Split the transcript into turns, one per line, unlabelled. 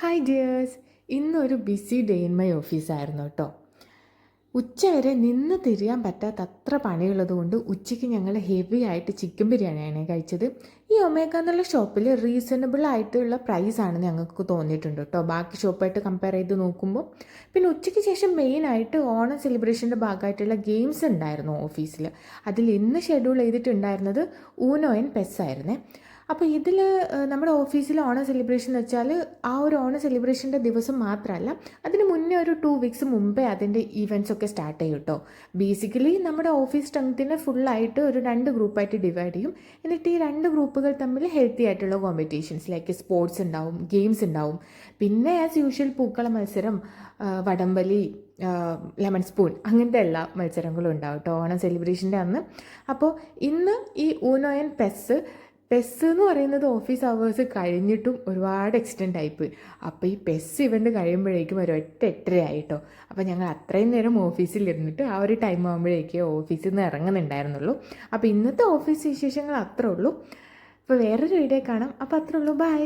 Hi dears, ഇന്നൊരു BC day in my ഓഫീസായിരുന്നു കേട്ടോ. ഉച്ചവരെ നിന്ന് തിരിയാൻ പറ്റാത്ത അത്ര പണിയുള്ളത് ഉച്ചയ്ക്ക് ഞങ്ങൾ ഹെവി ആയിട്ട് ചിക്കൻ ബിരിയാണിയാണ് കഴിച്ചത്. ഈ ഒമേഗ എന്നുള്ള ഷോപ്പിൽ റീസണബിൾ ആയിട്ടുള്ള പ്രൈസാണ് ഞങ്ങൾക്ക് തോന്നിയിട്ടുണ്ട് കേട്ടോ, ബാക്കി ഷോപ്പായിട്ട് കമ്പയർ ചെയ്ത് നോക്കുമ്പോൾ. പിന്നെ ഉച്ചയ്ക്ക് ശേഷം മെയിനായിട്ട് ഓണം സെലിബ്രേഷൻ്റെ ഭാഗമായിട്ടുള്ള ഗെയിംസ് ഉണ്ടായിരുന്നു ഓഫീസിൽ. അതിൽ ഇന്ന് ഷെഡ്യൂൾ ചെയ്തിട്ടുണ്ടായിരുന്നത് ഊനോ ആൻഡ് പെസ് ആയിരുന്നേ. അപ്പോൾ ഇതിൽ നമ്മുടെ ഓഫീസിൽ ഓണം സെലിബ്രേഷൻ എന്ന് വെച്ചാൽ ആ ഒരു ഓണം സെലിബ്രേഷൻ്റെ ദിവസം മാത്രമല്ല, അതിന് മുന്നേ ഒരു 2 വീക്സ് മുമ്പേ അതിൻ്റെ ഈവൻറ്റ്സ് ഒക്കെ സ്റ്റാർട്ട് ചെയ്യും കേട്ടോ. ബേസിക്കലി നമ്മുടെ ഓഫീസ് സ്ട്രെങ്ത്തിനെ ഫുള്ളായിട്ട് ഒരു 2 ഗ്രൂപ്പായിട്ട് ഡിവൈഡ് ചെയ്യും. എന്നിട്ട് ഈ 2 ഗ്രൂപ്പുകൾ തമ്മിൽ ഹെൽത്തി ആയിട്ടുള്ള കോമ്പറ്റീഷൻസ് ലൈക്ക് സ്പോർട്സ് ഉണ്ടാവും, ഗെയിംസ് ഉണ്ടാവും. പിന്നെ ആസ് യൂഷ്വൽ പൂക്കള മത്സരം, വടംവലി, ലെമൺ സ്പൂൺ, അങ്ങനത്തെ എല്ലാ മത്സരങ്ങളും ഉണ്ടാവും കേട്ടോ ഓണം സെലിബ്രേഷൻ്റെ അന്ന്. അപ്പോൾ ഇന്ന് ഈ ഊനോ ആൻഡ് പെസ് എന്ന് പറയുന്നത് ഓഫീസ് അവേഴ്സ് കഴിഞ്ഞിട്ടും ഒരുപാട് എക്സ്റ്റെൻഡ് ആയിപ്പോയി. അപ്പോൾ ഈ പെസ് ഇവൻ്റ് കഴിയുമ്പോഴേക്കും ഒരു 8-8:30 ആയിട്ടോ. അപ്പോൾ ഞങ്ങൾ അത്രയും നേരം ഓഫീസിലിരുന്നിട്ട് ആ ഒരു ടൈം ആകുമ്പോഴേക്കേ ഓഫീസിൽ നിന്ന് ഇറങ്ങുന്നുണ്ടായിരുന്നുള്ളൂ. അപ്പോൾ ഇന്നത്തെ ഓഫീസ് വിശേഷങ്ങൾ അത്രേ ഉള്ളൂ. അപ്പോൾ വേറൊരു വീഡിയോ കാണാം. അപ്പോൾ അത്രേ ഉള്ളൂ, ബൈ.